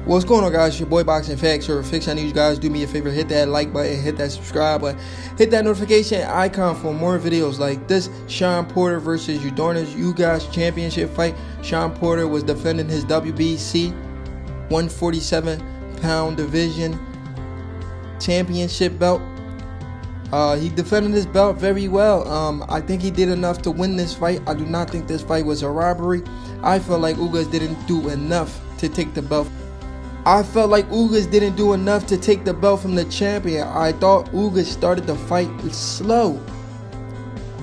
What's going on, guys? It's your boy Boxing Facts or Fix. I need you guys do me a favor, hit that like button, hit that subscribe button, hit that notification icon for more videos like this. Shawn Porter versus Ugas championship fight. Shawn Porter was defending his WBC 147-pound division championship belt. He defended his belt very well. I think he did enough to win this fight. I do not think this fight was a robbery. I feel like Ugas didn't do enough to take the belt. I felt like Ugas didn't do enough to take the belt from the champion. I thought Ugas started the fight slow.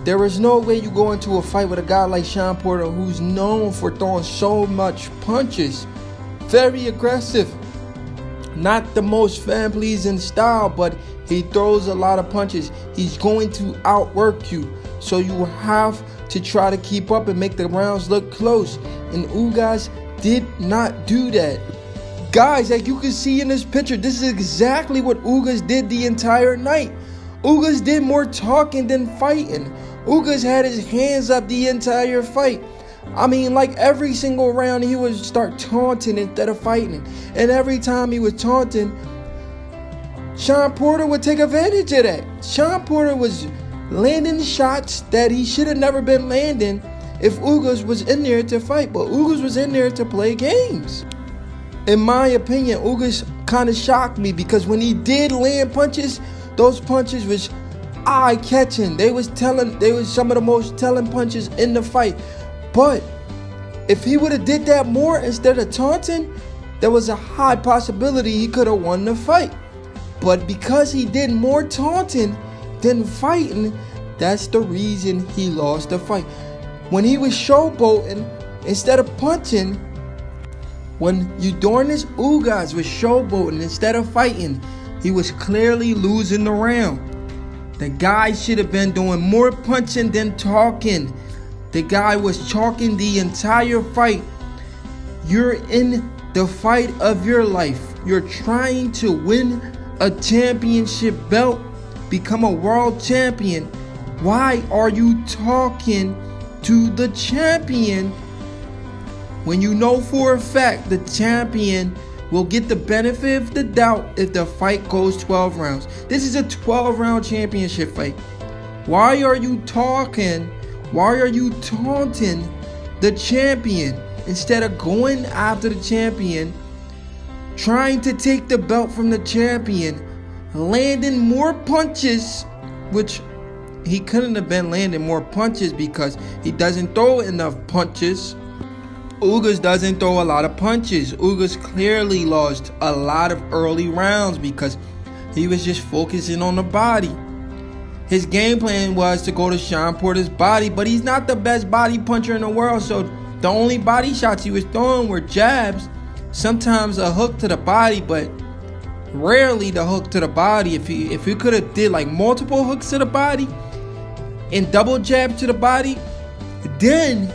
There is no way you go into a fight with a guy like Shawn Porter, who's known for throwing so much punches. Very aggressive. Not the most fan-pleasing style, but he throws a lot of punches. He's going to outwork you. So you have to try to keep up and make the rounds look close. And Ugas did not do that. Guys, like you can see in this picture, this is exactly what Ugas did the entire night. Ugas did more talking than fighting. Ugas had his hands up the entire fight. I mean, like every single round, he would start taunting instead of fighting. And every time he was taunting, Shawn Porter would take advantage of that. Shawn Porter was landing shots that he should have never been landing if Ugas was in there to fight. But Ugas was in there to play games. In my opinion, Ugas kind of shocked me because when he did land punches, those punches was eye-catching. They was some of the most telling punches in the fight. But if he would have did that more instead of taunting, there was a high possibility he could have won the fight. But because he did more taunting than fighting, that's the reason he lost the fight. When he was showboating instead of punching, when Ugas was showboating instead of fighting, he was clearly losing the round. The guy should have been doing more punching than talking. The guy was talking the entire fight. You're in the fight of your life. You're trying to win a championship belt, become a world champion. Why are you talking to the champion when you know for a fact the champion will get the benefit of the doubt if the fight goes 12 rounds? This is a 12-round championship fight. Why are you talking? Why are you taunting the champion instead of going after the champion, trying to take the belt from the champion, landing more punches, which he couldn't have been landing more punches because he doesn't throw enough punches. Ugas doesn't throw a lot of punches. Ugas clearly lost a lot of early rounds because he was just focusing on the body. His game plan was to go to Shawn Porter's body, but he's not the best body puncher in the world, so the only body shots he was throwing were jabs, sometimes a hook to the body, but rarely the hook to the body. If he could have did like multiple hooks to the body and double jab to the body, then,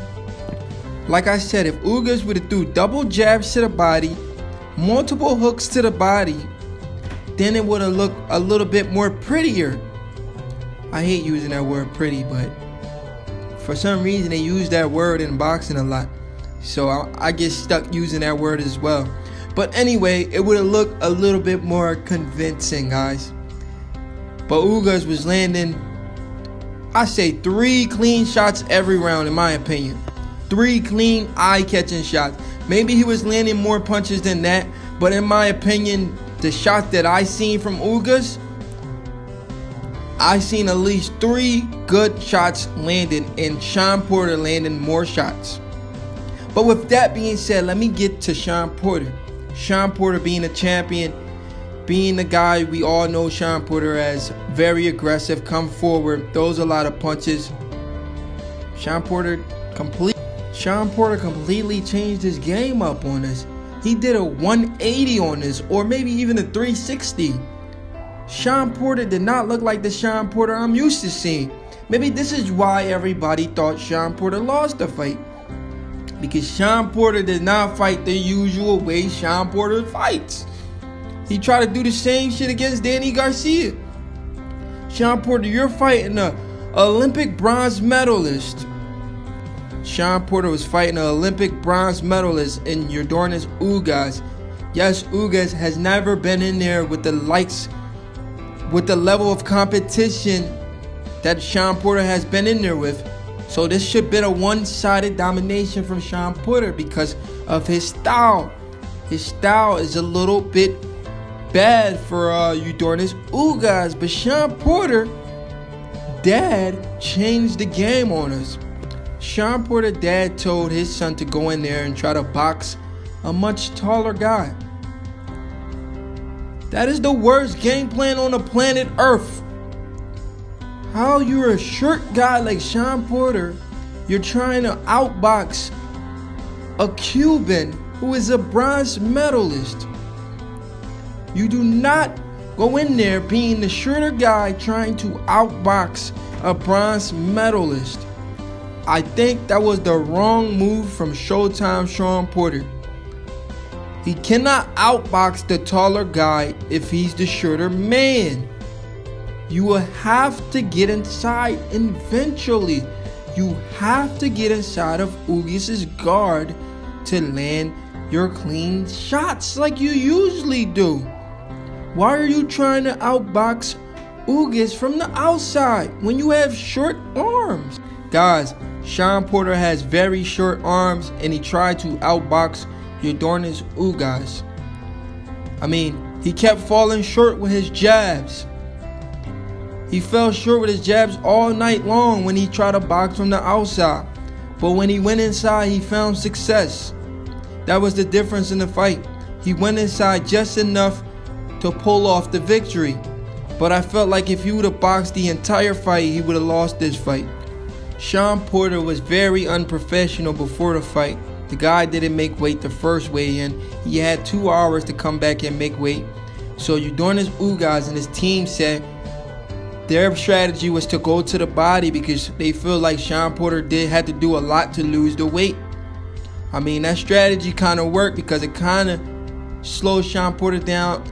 like I said, if Ugas would have threw double jabs to the body, multiple hooks to the body, then it would have looked a little bit more prettier. I hate using that word pretty, but for some reason they use that word in boxing a lot. So I get stuck using that word as well. But anyway, it would have looked a little bit more convincing, guys. But Ugas was landing, I say, 3 clean shots every round, in my opinion. 3 clean, eye-catching shots. Maybe he was landing more punches than that, but in my opinion, the shots that I seen from Ugas, I seen at least 3 good shots landed, and Shawn Porter landing more shots. But with that being said, let me get to Shawn Porter. Shawn Porter being a champion, being the guy we all know Shawn Porter as, very aggressive, come forward, throws a lot of punches. Shawn Porter completely changed his game up on us. He did a 180 on us, or maybe even a 360. Shawn Porter did not look like the Shawn Porter I'm used to seeing. Maybe this is why everybody thought Shawn Porter lost the fight. Because Shawn Porter did not fight the usual way Shawn Porter fights. He tried to do the same shit against Danny Garcia. Shawn Porter, you're fighting an Olympic bronze medalist. Shawn Porter was fighting an Olympic bronze medalist in Ugas. Yes, Ugas has never been in there with the level of competition that Shawn Porter has been in there with. So this should have been a one-sided domination from Shawn Porter because of his style. His style is a little bit bad for Ugas, Ugas, but Shawn Porter, dad, changed the game on us. Shawn Porter dad told his son to go in there and try to box a much taller guy. That is the worst game plan on the planet Earth. How you're a short guy like Shawn Porter, you're trying to outbox a Cuban who is a bronze medalist. You do not go in there being the shorter guy trying to outbox a bronze medalist. I think that was the wrong move from Showtime Shawn Porter. He cannot outbox the taller guy if he's the shorter man. You will have to get inside eventually. You have to get inside of Ugas' guard to land your clean shots like you usually do. Why are you trying to outbox Ugas from the outside when you have short arms? Guys, Shawn Porter has very short arms and he tried to outbox Ugas. I mean, he kept falling short with his jabs. He fell short with his jabs all night long when he tried to box from the outside. But when he went inside, he found success. That was the difference in the fight. He went inside just enough to pull off the victory. But I felt like if he would have boxed the entire fight, he would have lost this fight. Shawn Porter was very unprofessional before the fight. The guy didn't make weight the first weigh-in. He had 2 hours to come back and make weight. So Ugas and his team said their strategy was to go to the body because they feel like Shawn Porter had to do a lot to lose the weight. I mean, that strategy kind of worked because it kind of slowed Shawn Porter down.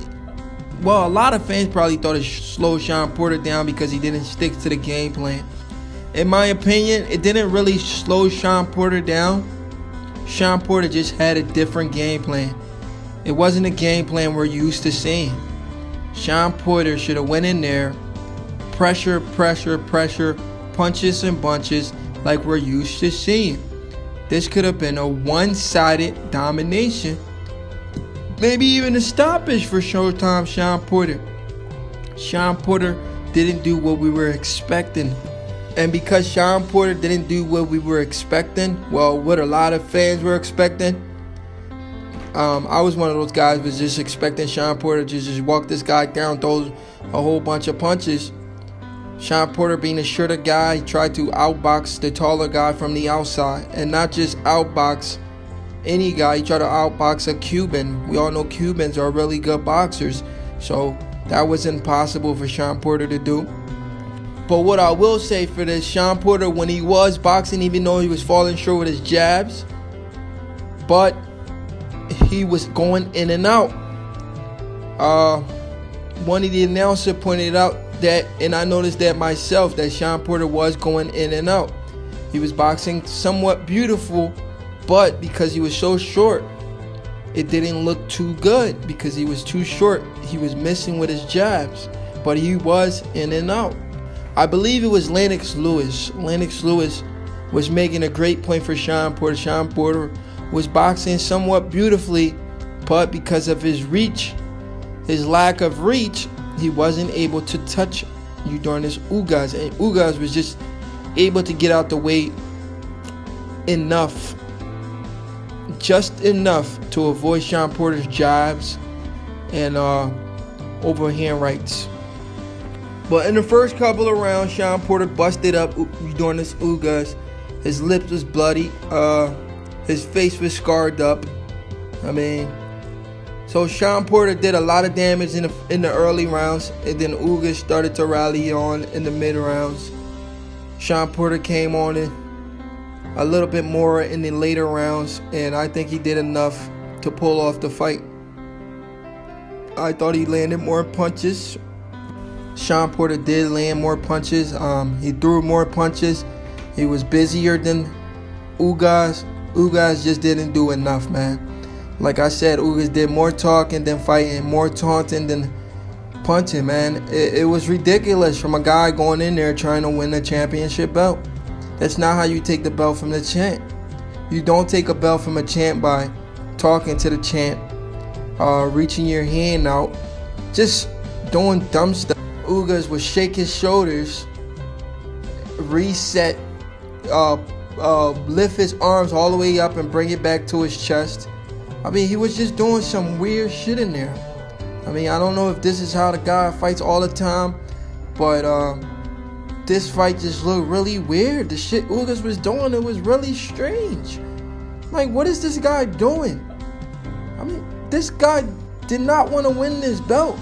Well, a lot of fans probably thought it slowed Shawn Porter down because he didn't stick to the game plan. In my opinion, it didn't really slow Shawn Porter down. Shawn Porter just had a different game plan. It wasn't a game plan we're used to seeing. Shawn Porter should have went in there, pressure, punches and bunches like we're used to seeing. This could have been a one-sided domination. Maybe even a stoppage for Showtime Shawn Porter. Shawn Porter didn't do what we were expecting. And because Shawn Porter didn't do what we were expecting, well, what a lot of fans were expecting, I was one of those guys who was just expecting Shawn Porter to just walk this guy down, throw a whole bunch of punches. Shawn Porter, being a shorter guy, he tried to outbox the taller guy from the outside. And not just outbox any guy, he tried to outbox a Cuban. We all know Cubans are really good boxers. So that was impossible for Shawn Porter to do. But what I will say for this, Shawn Porter, when he was boxing, even though he was falling short with his jabs, but he was going in and out. One of the announcers pointed out that, and I noticed that myself, that Shawn Porter was going in and out. He was boxing somewhat beautiful, but because he was so short, it didn't look too good because he was too short. He was missing with his jabs, but he was in and out. I believe it was Lennox Lewis. Lennox Lewis was making a great point for Shawn Porter. Shawn Porter was boxing somewhat beautifully, but because of his reach, his lack of reach, he wasn't able to touch Ugas. And Ugas was just able to get out the way enough, just enough to avoid Shawn Porter's jabs and overhand rights. But in the first couple of rounds, Shawn Porter busted up Ugas. His lips was bloody. His face was scarred up. I mean, so Shawn Porter did a lot of damage in the early rounds, and then Ugas started to rally on in the mid rounds. Shawn Porter came on in a little bit more in the later rounds, and I think he did enough to pull off the fight. I thought he landed more punches. Shawn Porter did land more punches. He threw more punches. He was busier than Ugas. Ugas just didn't do enough, man. Like I said, Ugas did more talking than fighting, more taunting than punching, man. It was ridiculous from a guy going in there trying to win a championship belt. That's not how you take the belt from the champ. You don't take a belt from a champ by talking to the champ, reaching your hand out, just doing dumb stuff. Ugas would shake his shoulders, reset, lift his arms all the way up and bring it back to his chest. I mean, he was just doing some weird shit in there. I mean, I don't know if this is how the guy fights all the time, but this fight just looked really weird. The shit Ugas was doing, it was really strange. Like, what is this guy doing? I mean, this guy did not want to win this belt.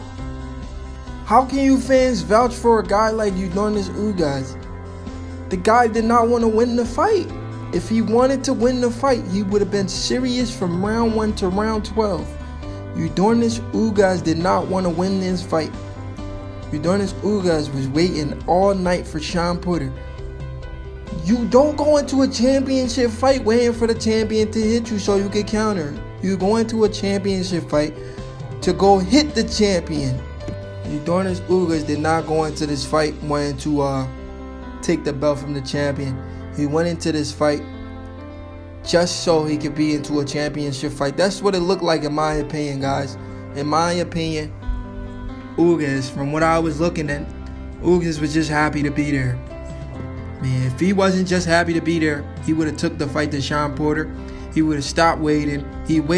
How can you fans vouch for a guy like you doing this Ugas? The guy did not want to win the fight. If he wanted to win the fight, he would have been serious from round 1 to round 12. Udonis Ugas did not want to win this fight. Udonis Ugas was waiting all night for Shawn Porter. You don't go into a championship fight waiting for the champion to hit you so you can counter. You go into a championship fight to go hit the champion. Udonis Ugas did not go into this fight wanting to take the belt from the champion. He went into this fight just so he could be into a championship fight. That's what it looked like, in my opinion, guys. In my opinion, Ugas, from what I was looking at, Ugas was just happy to be there. Man, if he wasn't just happy to be there, he would have took the fight to Shawn Porter. He would have stopped waiting. He would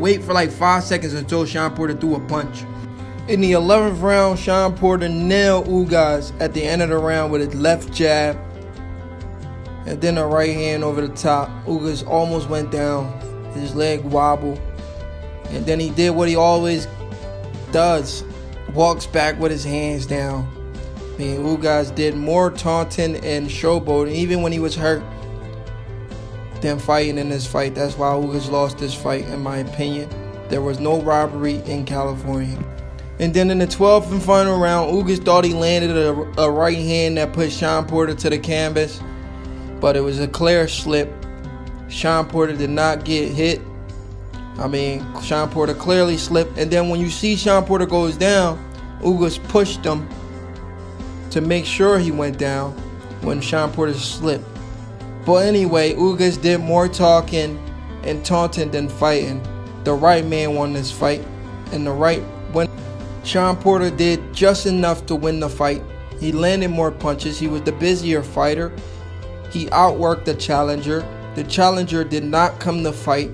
wait for like 5 seconds until Shawn Porter threw a punch. In the 11th round, Shawn Porter nailed Ugas at the end of the round with his left jab, and then a right hand over the top. Ugas almost went down. His leg wobbled. And then he did what he always does. Walks back with his hands down. I mean, Ugas did more taunting and showboating, even when he was hurt, than fighting in this fight. That's why Ugas lost this fight, in my opinion. There was no robbery in California. And then in the 12th and final round, Ugas thought he landed a right hand that put Shawn Porter to the canvas, but it was a clear slip. Shawn Porter did not get hit. I mean, Shawn Porter clearly slipped. And then when you see Shawn Porter goes down, Ugas pushed him to make sure he went down when Shawn Porter slipped. But anyway, Ugas did more talking and taunting than fighting. The right man won this fight, and the right win. Shawn Porter did just enough to win the fight. He landed more punches. He was the busier fighter. He outworked the challenger. The challenger did not come to fight.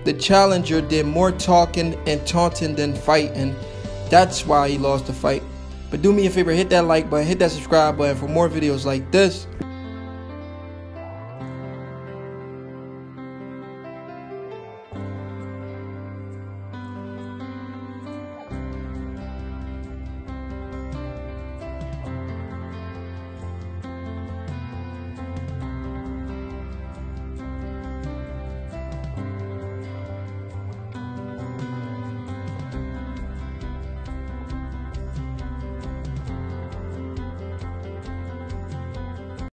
The challenger did more talking and taunting than fighting. That's why he lost the fight. But do me a favor, hit that like button, hit that subscribe button for more videos like this.